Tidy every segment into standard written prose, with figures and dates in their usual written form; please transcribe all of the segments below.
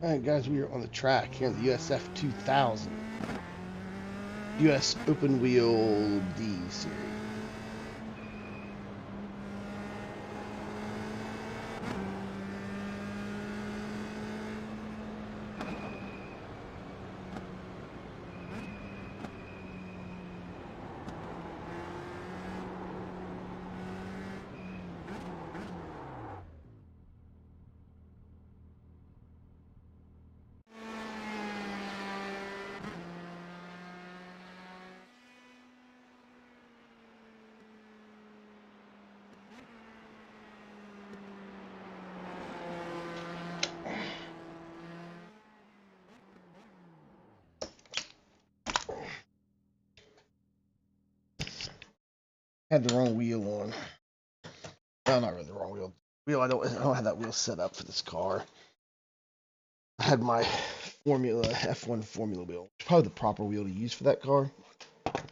Alright guys, we are on the track here in the USF2000. US Open Wheel D series. Had the wrong wheel on. Well, not really the wrong wheel. I don't have that wheel set up for this car. I had my Formula F1 Formula wheel, probably the proper wheel to use for that car.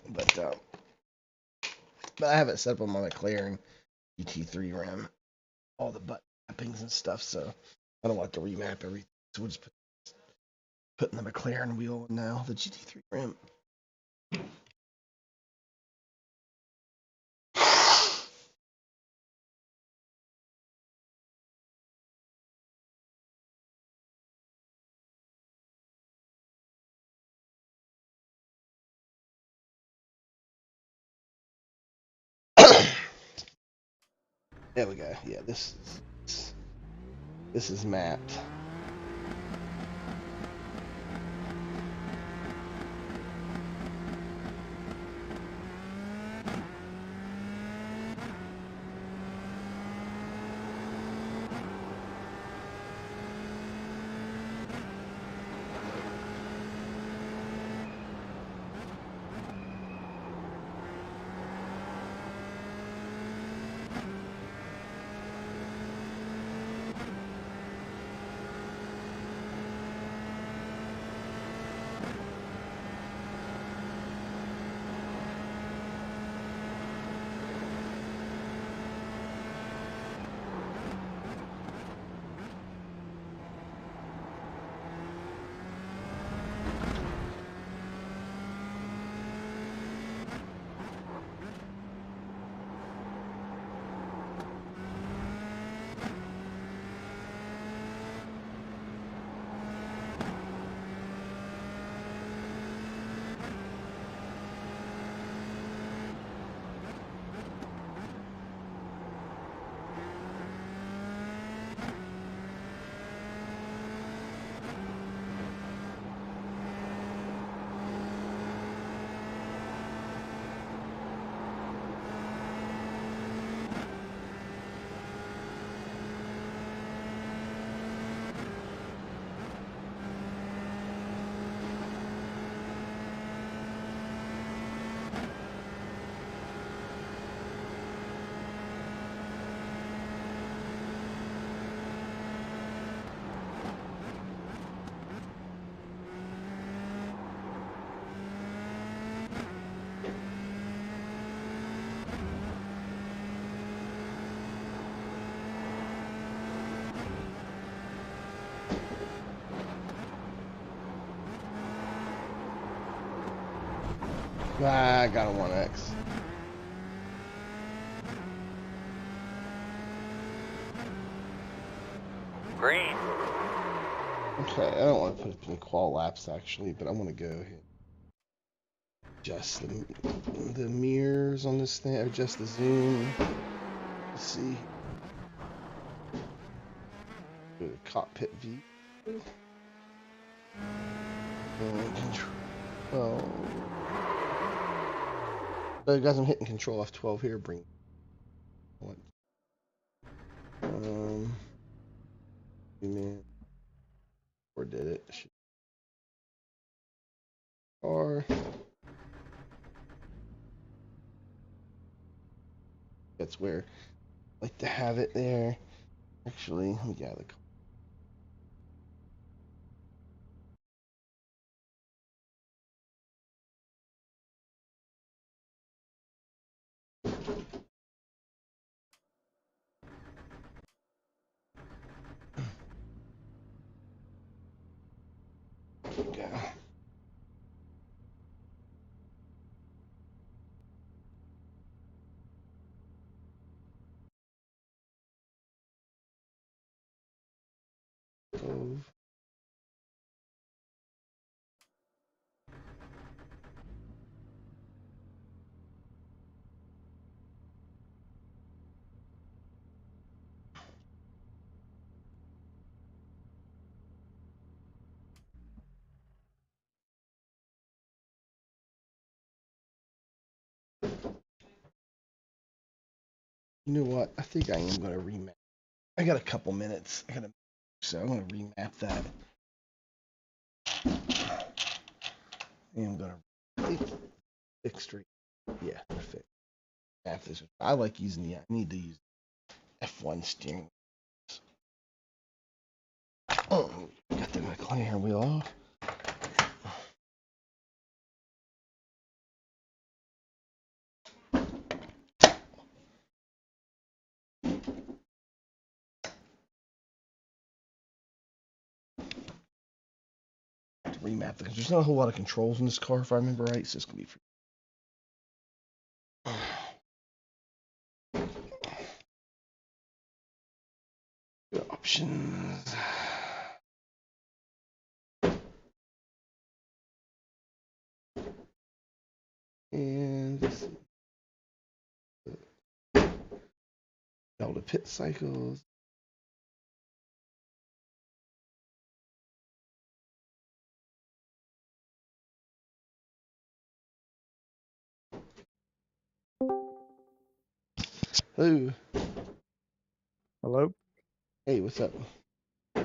But I have it set up on my McLaren GT3 rim, all the button mappings and stuff. So I don't like to remap everything. So we'll just put in the McLaren wheel now, the GT3 rim. There we go. Yeah, this is mapped. I got a 1X. Green. Okay, I don't want to put any qual laps actually, but I'm gonna go ahead. Adjust the mirrors on this thing, adjust the zoom. Let's see. Go to cockpit view. And control. Oh, guys, I'm hitting control F12 here. Bring. Man, or did it? Or that's where I like to have it there. Actually, let me get out of the stove. You know what? I think I am going to remap. I got a couple minutes. So I'm going to remap that. I'm going to fix straight. Yeah, perfect. Map this. I like using the. I need to use F1 steering. Oh, got the Maconi wheel off. Remap because there's not a whole lot of controls in this car if I remember right, so it's gonna be good options. And all the pit cycles. Hello. Hello? Hey, what's up? Oh,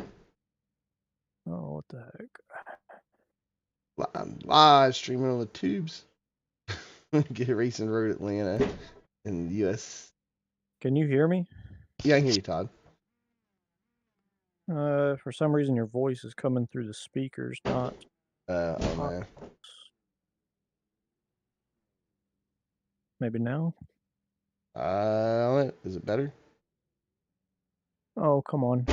what the heck? I'm live streaming on the tubes. Get Racing Road Atlanta in the US. Can you hear me? Yeah, I can hear you, Todd. For some reason your voice is coming through the speakers, not... Oh man. Maybe now? Is it better? Oh, come on.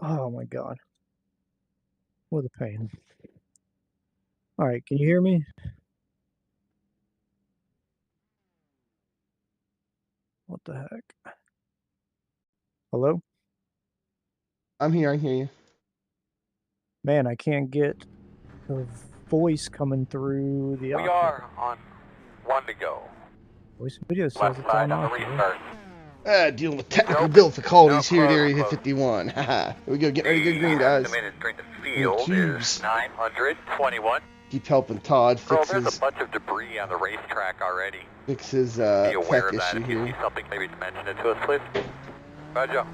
Oh my god. What a pain. Alright, can you hear me? What the heck? Hello? I'm here, I can hear you. Man, I can't get the voice coming through the We are on 1 to go. voice video says Left it's side on on the restart. Dealing with technical difficulties here at Area close. 51. Haha. Here we go, get ready to go green, guys. Estimated straight to field is 921. Keep helping Todd Bro, fix there's his, a bunch of debris on the racetrack already. Be Be aware tech of that. issue If you here. see something, maybe mention it to us, please. Roger.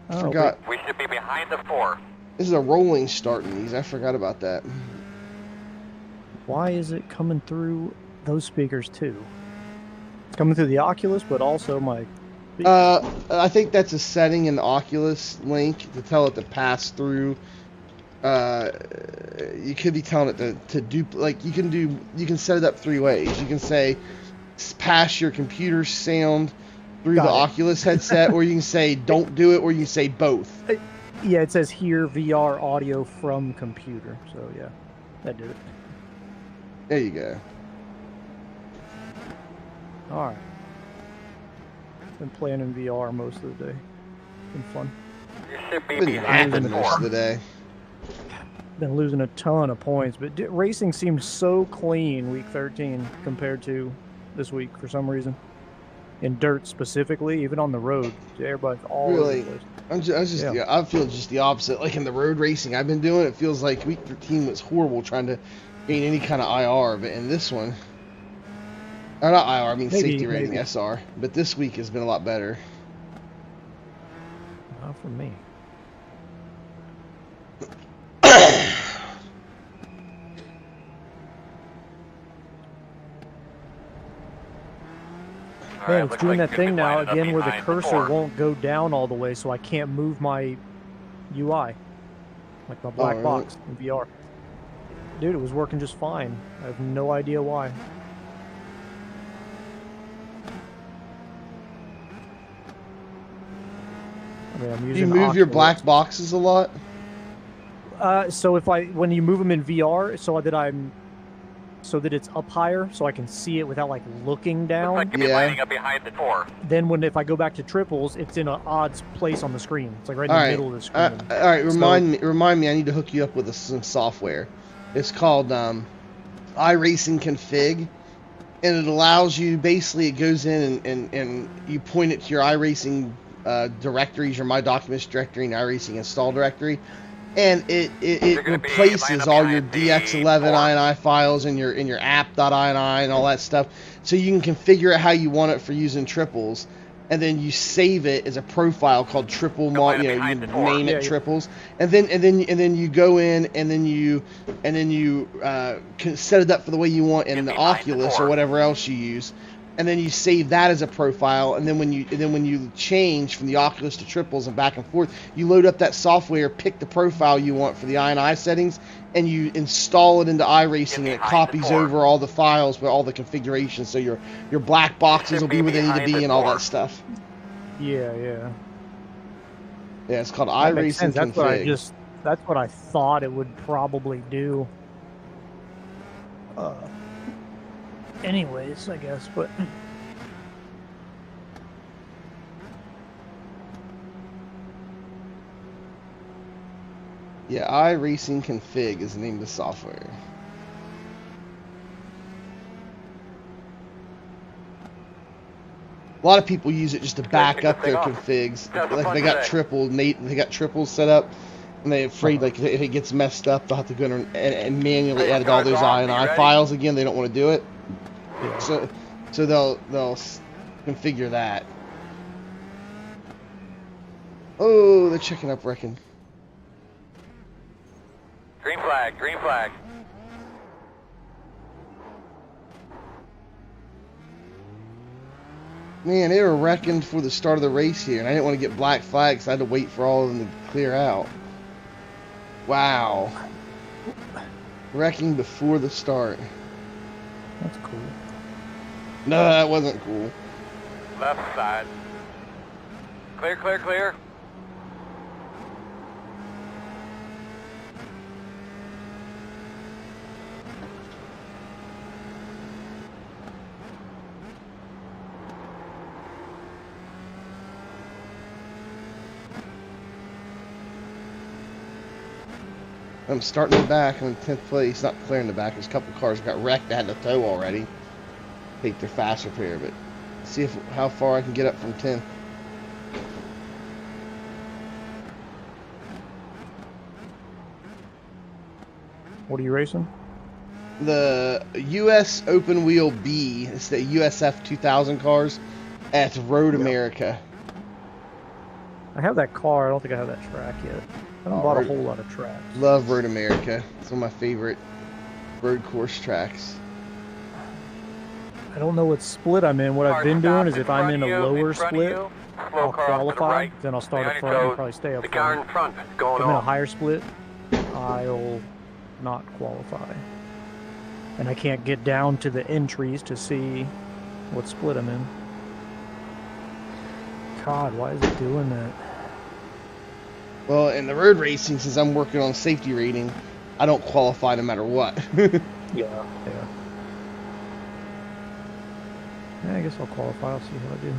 Oh, Forgot. We should be behind the 4. This is a rolling start in these. I forgot about that. why is it coming through those speakers too? It's coming through the Oculus, but also my... I think that's a setting in the Oculus link to tell it to pass through. You could be telling it to do, like, you can set it up 3 ways. You can say pass your computer sound through the Oculus headset, or you can say don't do it, or you can say both. Yeah, it says hear VR audio from computer. So yeah, that did it. There you go. All right. Been playing in VR most of the day. Been fun. You should be Been behind the napping most 4. of the day. Been losing a ton of points, but racing seems so clean week 13 compared to this week for some reason. In dirt specifically, even on the road, everybody's all over the place. I feel just the opposite. Like in the road racing I've been doing, it feels like week 13 was horrible trying to gain any kind of IR, but in this one, or not IR, I mean safety rating SR. But this week has been a lot better. Not for me. Man, it's doing that thing now again where the cursor won't go down all the way, so I can't move my UI, like my black box in VR. Dude, it was working just fine. I have no idea why. I mean, I'm using Do you move your black boxes a lot? So when you move them in VR, so that it's up higher, so I can see it without like looking down. Looks like you'll be lining up behind the door. Then if I go back to triples, it's in an odd place on the screen. It's like right in the middle of the screen. All right, remind me. I need to hook you up with some software. It's called iRacing Config, and it allows you. Basically, it goes in and you point it to your iRacing directories, your My Documents directory, and iRacing install directory. And it replaces all your DX11 INI files in your app.ini and all that stuff, so you can configure it how you want it for using triples, and then you save it as a profile called triple. You name it triples, and then you go in and then you can set it up for the way you want in the Oculus or whatever else you use. And then you save that as a profile, and then when you change from the Oculus to triples and back and forth, you load up that software, pick the profile you want for the INI settings, and you install it into iRacing, and it copies over all the files with all the configurations, so your black boxes will be where they need to be and all that stuff. Yeah. Yeah, it's called iRacing Config. That's what I thought it would probably do. Anyways, I guess, but yeah, iRacing Config is the name of the software. A lot of people use it just to back up their configs. Like they got triples set up, and they're afraid like if it gets messed up, they'll have to go in and manually edit all those INI files again. They don't want to do it. Yeah. So they'll configure that. Oh, they're checking up wrecking. Green flag, green flag. Man, they were wrecking for the start of the race here, and I didn't want to get black flags, so I had to wait for all of them to clear out. Wow. Wrecking before the start. That's cool. No, that wasn't cool. Left side. Clear, clear, clear. I'm starting the back. I'm in 10th place. Not clearing the back. There's a couple cars got wrecked that had to tow already. Take their fast repair, but see how far I can get up from 10th. What are you racing? The US Open Wheel B. It's the USF2000 cars at Road America. I have that car. I don't think I have that track yet. I haven't bought a whole lot of tracks. Love Road America. It's one of my favorite road course tracks. I don't know what split I'm in. What I've been doing is if I'm in a lower split, I'll qualify. Then I'll start up front and probably stay up front. If I'm in a higher split, I'll not qualify. And I can't get down to the entries to see what split I'm in. God, why is it doing that? Well, in the road racing, since I'm working on safety rating, I don't qualify no matter what. Yeah. I guess I'll qualify. I'll see how I do.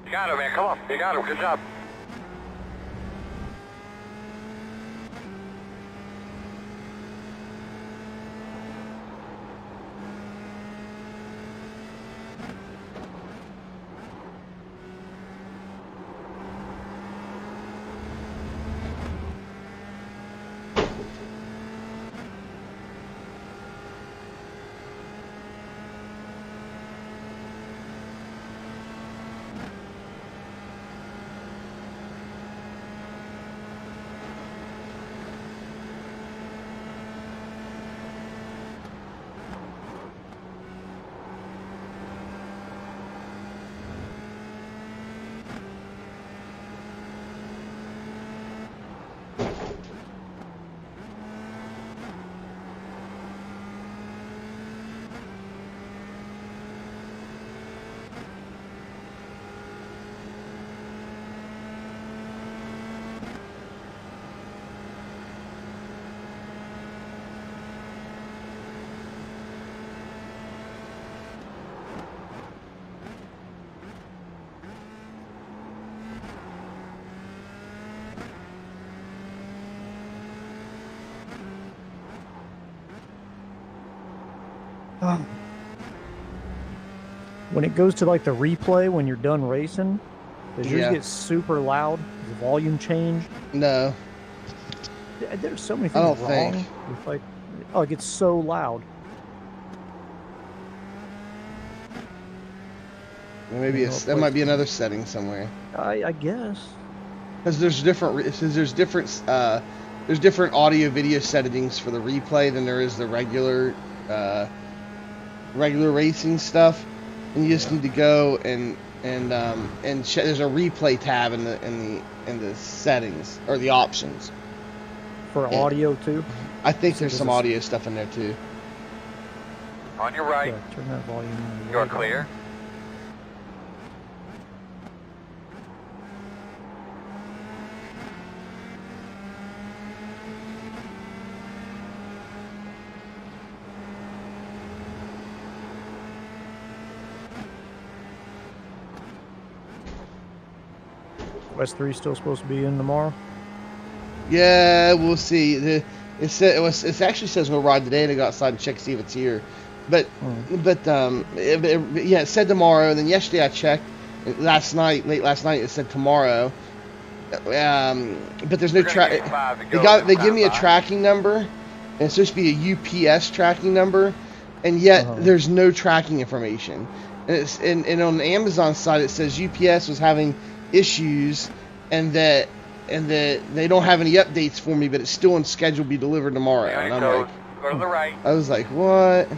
You got him, man. Come on. You got him. Good job. When it goes to like the replay when you're done racing, does yours get super loud? Does the volume change? No. There's so many things wrong. With like, oh, it gets so loud. Well, maybe that might be another setting somewhere. I guess. Because there's different audio video settings for the replay than there is the regular racing stuff, and you just need to go and there's a replay tab in the settings or the options for audio too. I think there's some audio stuff in there too. On your right. Yeah, turn that volume on. You're clear. West 3 still supposed to be in tomorrow? Yeah, we'll see. It actually says we'll ride today to go outside and check to see if it's here. But it said tomorrow. And then yesterday I checked. Late last night it said tomorrow. But there's no track. They give me a tracking number, and it's supposed to be a UPS tracking number, and yet there's no tracking information. And on the Amazon side it says UPS was having issues, and that they don't have any updates for me, but it's still on schedule to be delivered tomorrow. And I'm like, go to the right. I was like, what?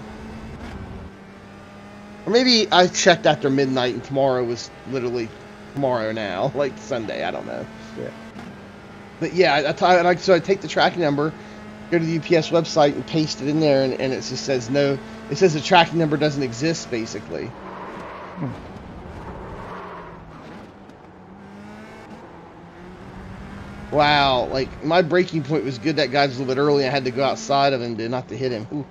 Or maybe I checked after midnight and tomorrow was literally tomorrow now, like Sunday. I don't know. Yeah. But yeah, so I take the tracking number, go to the UPS website and paste it in there, and it just says no. It says the tracking number doesn't exist, basically. Wow, like my braking point was good. That guy was a little bit early. I had to go outside of him not to hit him. Ooh.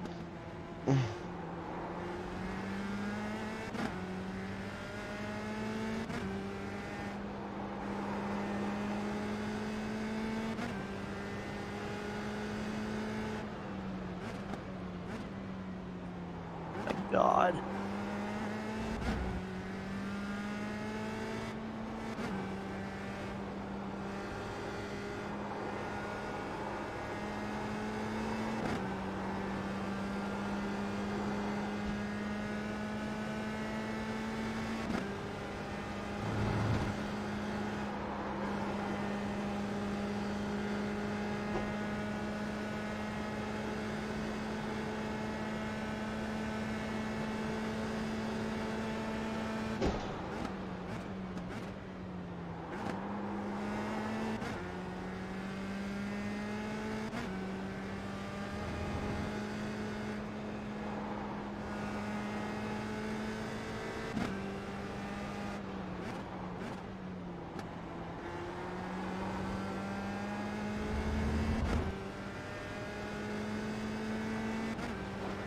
My God.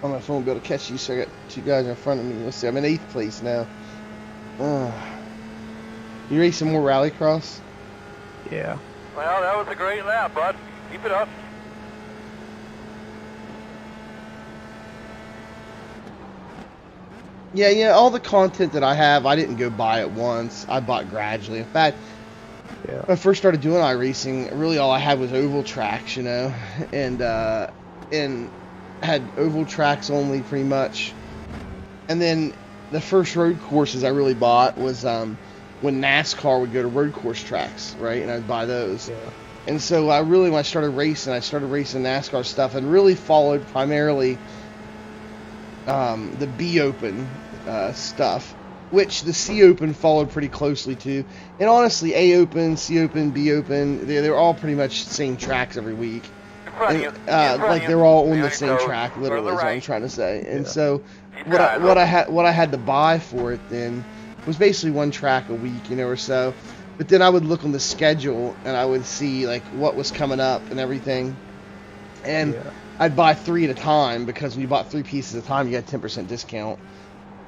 On my phone, be able to catch you, so I got two guys in front of me. Let's see, I'm in 8th place now. You racing more rallycross? Yeah. Well, that was a great lap, bud. Keep it up. Yeah, all the content that I have, I didn't go buy at once. I bought gradually. In fact, when I first started doing iRacing, really all I had was oval tracks, and had oval tracks only pretty much. And then the first road courses I really bought was when NASCAR would go to road course tracks, right? And I'd buy those. Yeah. And so when I started racing NASCAR stuff and really followed primarily the B Open stuff. which the C Open followed pretty closely to. And honestly, A Open, C Open, B Open, they're all pretty much the same tracks every week. And, like they're all on the same track, literally, is what I'm trying to say. And so, what I had to buy for it then was basically one track a week, or so. But then I would look on the schedule and I would see like what was coming up and everything. And I'd buy 3 at a time, because when you bought 3 pieces at a time, you got 10% discount.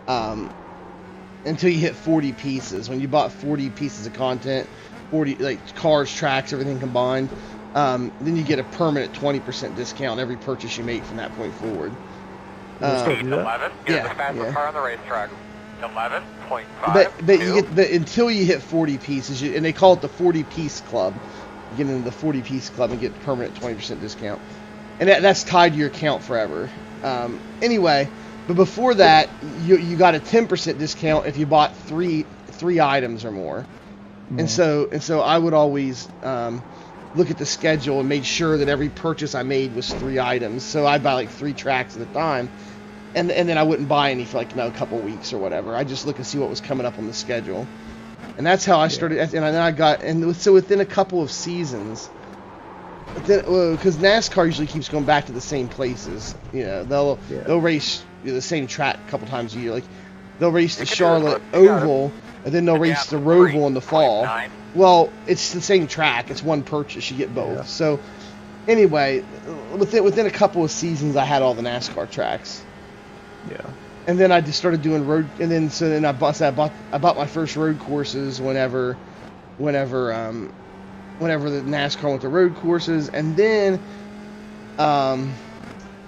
Until you hit 40 pieces. When you bought 40 pieces of content, 40 like cars, tracks, everything combined, then you get a permanent 20% discount every purchase you make from that point forward. 11, yeah, the fastest car on the racetrack. 11.5. But until you hit 40 pieces, and they call it the 40-piece club. You get into the 40-piece club and get permanent 20% discount, and that's tied to your account forever. Anyway, but before that, you got a 10% discount if you bought three items or more. And so I would always look at the schedule and make sure that every purchase I made was 3 items. So I'd buy like 3 tracks at a time, and then I wouldn't buy any for like a couple weeks or whatever. I just look and see what was coming up on the schedule, and that's how I started. And then I got, so within a couple of seasons, because NASCAR usually keeps going back to the same places. They'll race the same track a couple times a year. Like they'll race the Charlotte Oval, and then they'll race the Roval in the fall. Well, it's the same track. It's one purchase. You get both. So anyway, within a couple of seasons, I had all the NASCAR tracks. Yeah. And then I just started doing road, and then I bought my first road courses whenever the NASCAR went to road courses, and then a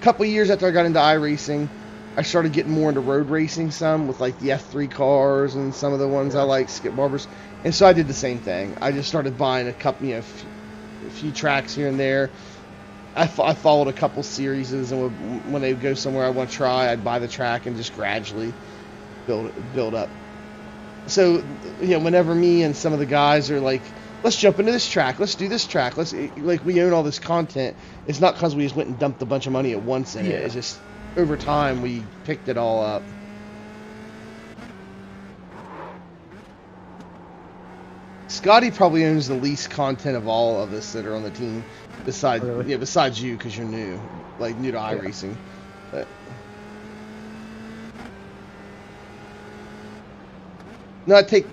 couple of years after I got into iRacing, I started getting more into road racing, some with like the F3 cars and some of the ones I like, Skip Barbers. And so I did the same thing. I just started buying a couple, a few tracks here and there. I followed a couple series, and when they go somewhere I want to try, I'd buy the track and just gradually build up. So, whenever me and some of the guys are like, let's jump into this track, let's do this track, we own all this content, it's not because we just went and dumped a bunch of money at once in it. It's just over time we picked it all up. Scotty probably owns the least content of all of us that are on the team, besides you, because you're new to iRacing. But no, I take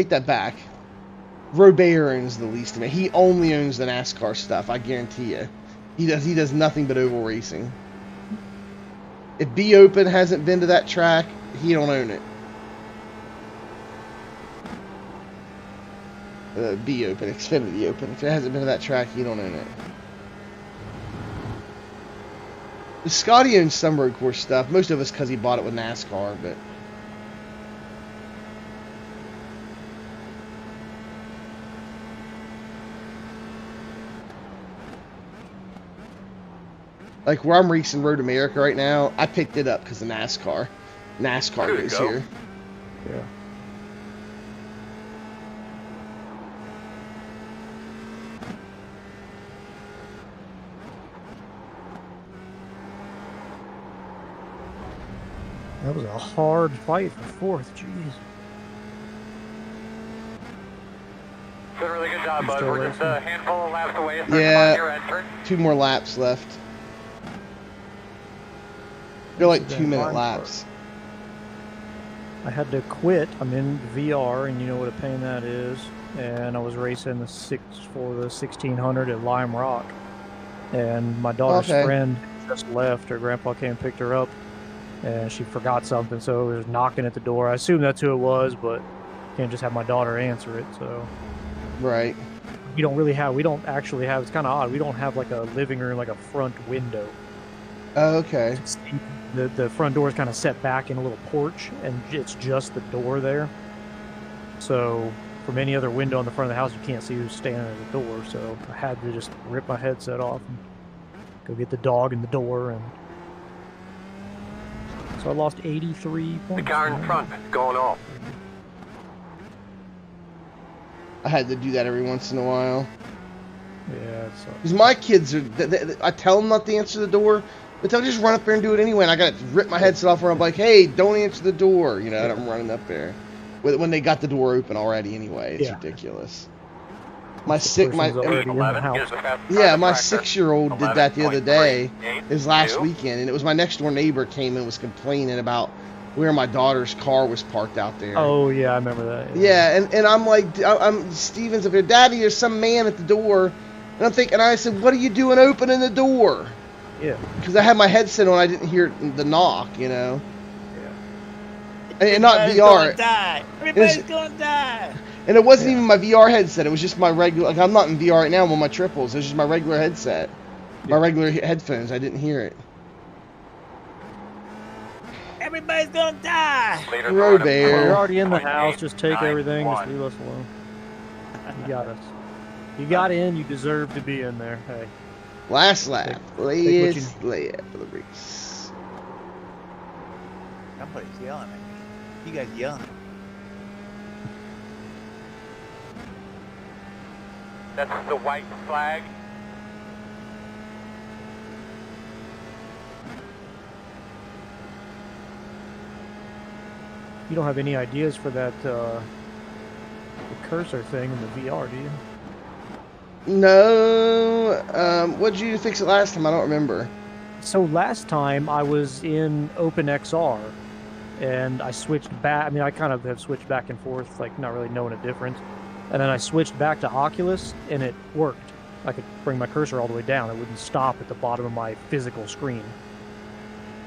that back. Robert owns the least of it. He only owns the NASCAR stuff, I guarantee you. He does nothing but oval racing. If B Open hasn't been to that track, he don't own it. B Open, Xfinity Open. If it hasn't been to that track, he don't own it. Scotty owns some road course stuff. Most of us because he bought it with NASCAR, but like where I'm racing Road America right now, I picked it up because of NASCAR. NASCAR goes here. Yeah. That was a hard fight for fourth. Jeez. Did a really good job, bud. We're just a handful of laps away. Yeah, 2 more laps left. They're like 2-minute laps. I had to quit. I'm in VR, and you know what a pain that is. And I was racing the 1600 at Lime Rock, and my daughter's friend just left. Her grandpa came and picked her up, and she forgot something, so it was knocking at the door. I assume that's who it was, but can't just have my daughter answer it. So right. We don't actually have. It's kind of odd. We don't have like a living room, like a front window. Oh, okay. The front door is kind of set back in a little porch, and it's just the door there. So from any other window on the front of the house, you can't see who's standing at the door. So I had to just rip my headset off and go get the dog in the door, and so I lost 83 points. The car in front going off. I had to do that every once in a while. Yeah, because my kids are. I tell them not to answer the door, But they'll just run up there and do it anyway, and I got to rip my headset off where I'm like, hey, don't answer the door, you know, and I'm running up there. When they got the door open already anyway, it's ridiculous. My 6-year-old did that the other day, his last weekend, and it was my next door neighbor came and was complaining about where my daughter's car was parked out there. Oh yeah, I remember that. Yeah, and I'm like, Steven's up here, Daddy, there's some man at the door, and I'm thinking, I said, what are you doing opening the door? Yeah. Because I had my headset on, I didn't hear the knock, you know. Yeah. And not VR. Everybody's gonna die. And it wasn't even my VR headset. It was just my regular. Like, I'm not in VR right now. I'm on my triples. It was just my regular headset, my regular headphones. I didn't hear it. Everybody's gonna die. Robert. You're already in the house. Just take everything. Just leave us alone. You got us. You got in. You deserve to be in there. Hey. Last lap. Last lap for the race. Somebody's yelling at me. You guys yelling. That's the white flag. You don't have any ideas for that the cursor thing in the VR, do you? No. What did you fix it last time? I don't remember. So last time I was in OpenXR, and I switched back. I mean, I kind of have switched back and forth, like not really knowing a difference. And then I switched back to Oculus, and it worked. I could bring my cursor all the way down. It wouldn't stop at the bottom of my physical screen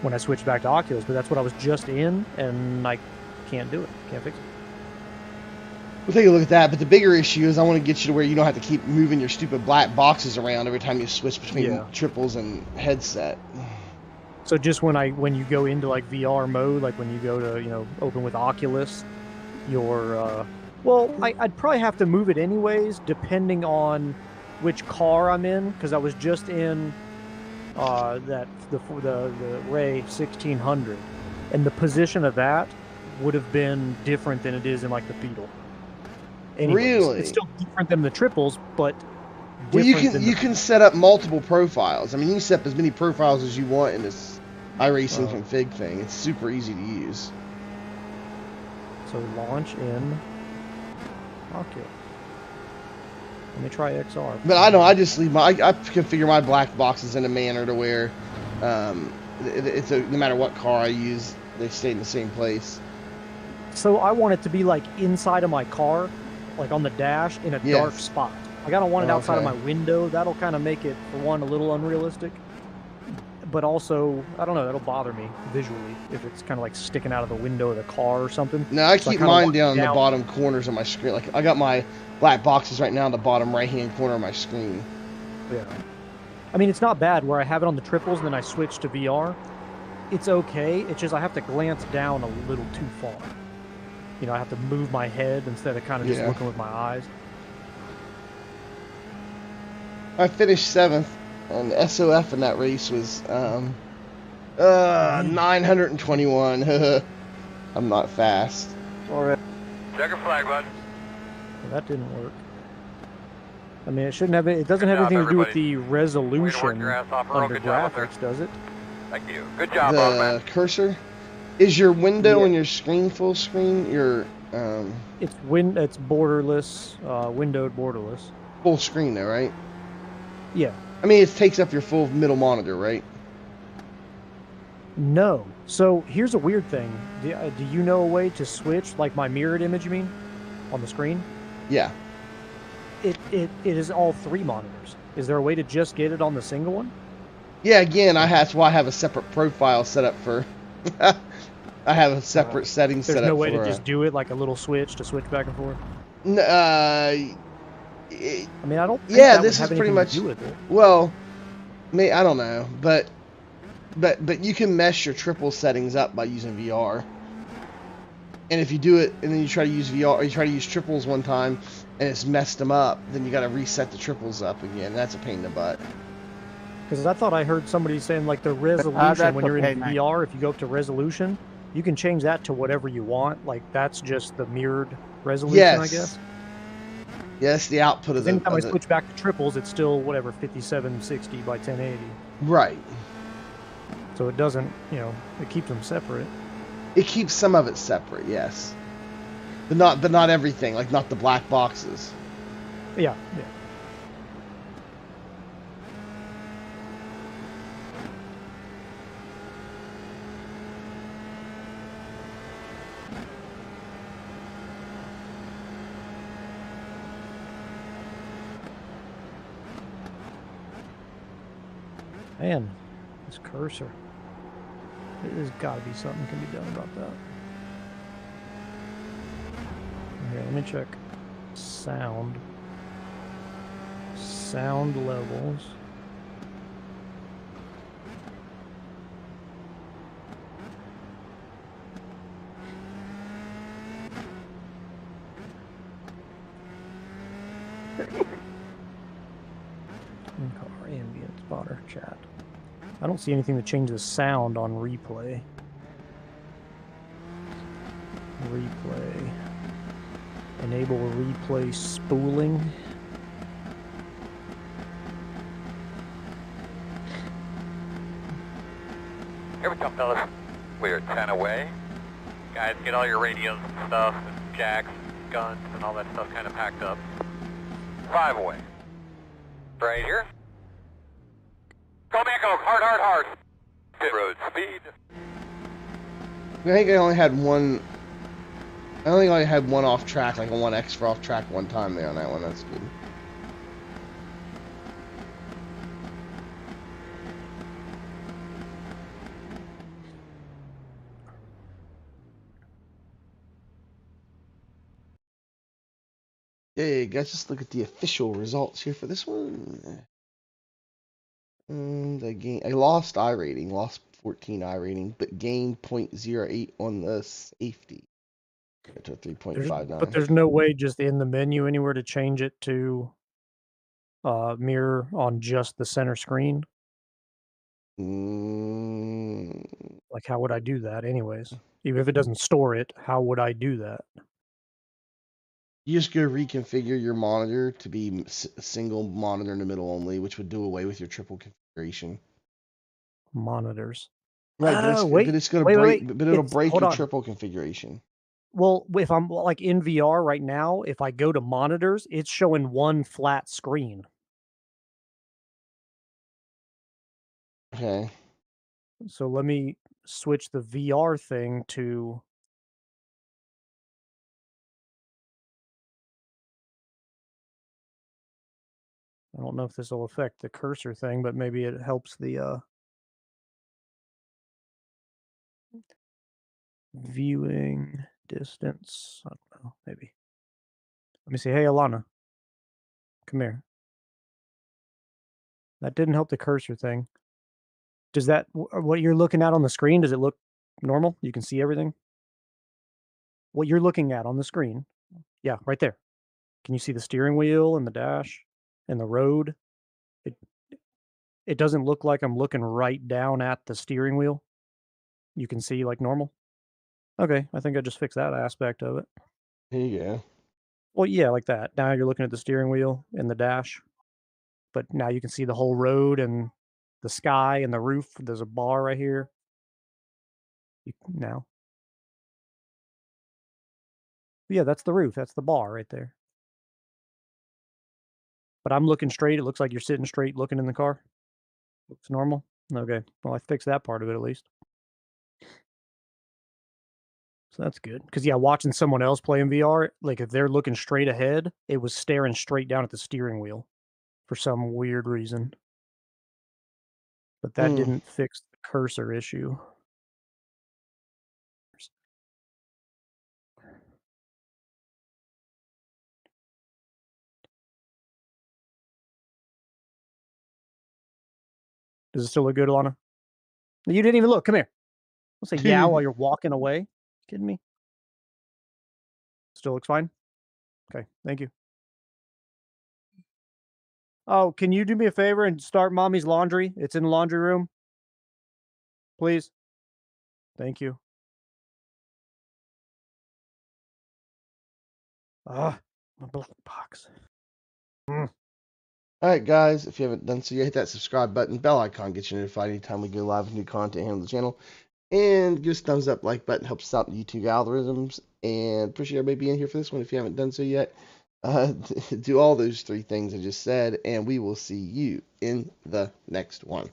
when I switched back to Oculus. But that's what I was just in, and I can't do it. Can't fix it. We'll take a look at that. But the bigger issue is I want to get you to where you don't have to keep moving your stupid black boxes around every time you switch between triples and headset. So just when you go into like VR mode, like when you go to open with Oculus, your well, I'd probably have to move it anyways, depending on which car I'm in, because I was just in the Ray 1600, and the position of that would have been different than it is in like the Beetle. Anyways, really? It's still different than the triples, but well, you can set up multiple profiles. I mean, you can set up as many profiles as you want in this iRacing config thing. It's super easy to use. So launch in Oculus. Let me try XR. But I just leave I configure my black boxes in a manner to where no matter what car I use, they stay in the same place. So I want it to be like inside of my car, like on the dash in a dark spot. Like I don't want it outside of my window. That'll kind of make it, for one, a little unrealistic. But also, I don't know, that'll bother me visually if it's kind of like sticking out of the window of the car or something. No, I keep mine down in the bottom corners of my screen. Like I got my black boxes right now in the bottom right-hand corner of my screen. Yeah. I mean, it's not bad where I have it on the triples and then I switch to VR. It's okay. It's just I have to glance down a little too far. You know, I have to move my head instead of kind of just looking with my eyes. I finished 7th, and the SOF in that race was 921. I'm not fast. All right. Check your flag, bud. Well, that didn't work. I mean, it shouldn't have. It doesn't have anything to do with the resolution under graphics, does it? Thank you. Good job, the cursor. Is your window and your screen full screen? Your It's borderless, windowed borderless. Full screen though, right? Yeah. I mean, it takes up your full middle monitor, right? No. So here's a weird thing. Do you know a way to switch, like my mirrored image, you mean, on the screen? Yeah. It is all 3 monitors. Is there a way to just get it on the single one? Yeah. Again, that's why I have a separate profile set up for. I have a separate setting set up. There's no way to just do it like a little switch to switch back and forth. I mean, I don't. Think this is pretty much. To do with it. Well, I don't know, but you can mesh your triple settings up by using VR. And if you do it and then you try to use VR, or you try to use triples one time and it's messed them up, then you got to reset the triples up again. That's a pain in the butt. Because I thought I heard somebody saying like the resolution when you're in VR, if you go up to resolution, you can change that to whatever you want. Like that's just the mirrored resolution, I guess. Yes, the output of the. Anytime I switch back to triples, it's still whatever 5760 by 1080. Right. So it doesn't, it keeps them separate. It keeps some of it separate, yes. But not everything, like not the black boxes. Yeah. Man, this cursor. There's got to be something can be done about that. Here, let me check sound. Sound levels. In-car ambient spotter chat. I don't see anything to change the sound on replay. Replay. Enable replay spooling. Here we come, fellas. We're 10 away. Guys, get all your radios and stuff, and jacks, guns, and all that stuff kind of packed up. 5 away. Right here. Go, Echo. Hard. Pit road speed. I think I only had one. I only had one off track, like a 1X for off track one time there on that one. That's good. Yeah, guys, just look at the official results here for this one. And I lost iRating, lost 14 iRating, but gained 0.08 on the safety. To 3.59. But there's no way just in the menu anywhere to change it to mirror on just the center screen. Like, how would I do that anyways? Even if it doesn't store it, how would I do that? You just go reconfigure your monitor to be a single monitor in the middle only, which would do away with your triple configuration. Monitors. Right, but it's going to break. But it'll break your triple configuration. Well, if I'm like in VR right now, if I go to monitors, it's showing one flat screen. Okay. So let me switch the VR thing to. I don't know if this will affect the cursor thing, but maybe it helps the viewing distance. I don't know, maybe. Let me see. Hey, Alana. Come here. That didn't help the cursor thing. Does that, what you're looking at on the screen, does it look normal? You can see everything? What you're looking at on the screen. Yeah, right there. Can you see the steering wheel and the dash and the road? It doesn't look like I'm looking right down at the steering wheel. You can see like normal. Okay, I think I just fixed that aspect of it. Here you go. Well, yeah, like that. Now you're looking at the steering wheel and the dash, but now you can see the whole road and the sky and the roof. There's a bar right here. Now. Yeah, that's the roof. That's the bar right there. But I'm looking straight. It looks like you're sitting straight looking in the car. Looks normal. Okay. Well, I fixed that part of it at least. So that's good. Because, yeah, watching someone else play in VR, like if they're looking straight ahead, it was staring straight down at the steering wheel for some weird reason. But that didn't fix the cursor issue. Does it still look good, Alana? You didn't even look. Come here. I'll say yeah while you're walking away. Kidding me? Still looks fine? Okay, thank you. Oh, can you do me a favor and start mommy's laundry? It's in the laundry room. Please. Thank you. Ah, my black box. Alright, guys, if you haven't done so yet, hit that subscribe button, bell icon, get you notified anytime we go live with new content here on the channel. And give us a thumbs up, like button, helps us out in the YouTube algorithms. And appreciate everybody being here for this one. If you haven't done so yet, do all those 3 things I just said, and we will see you in the next one.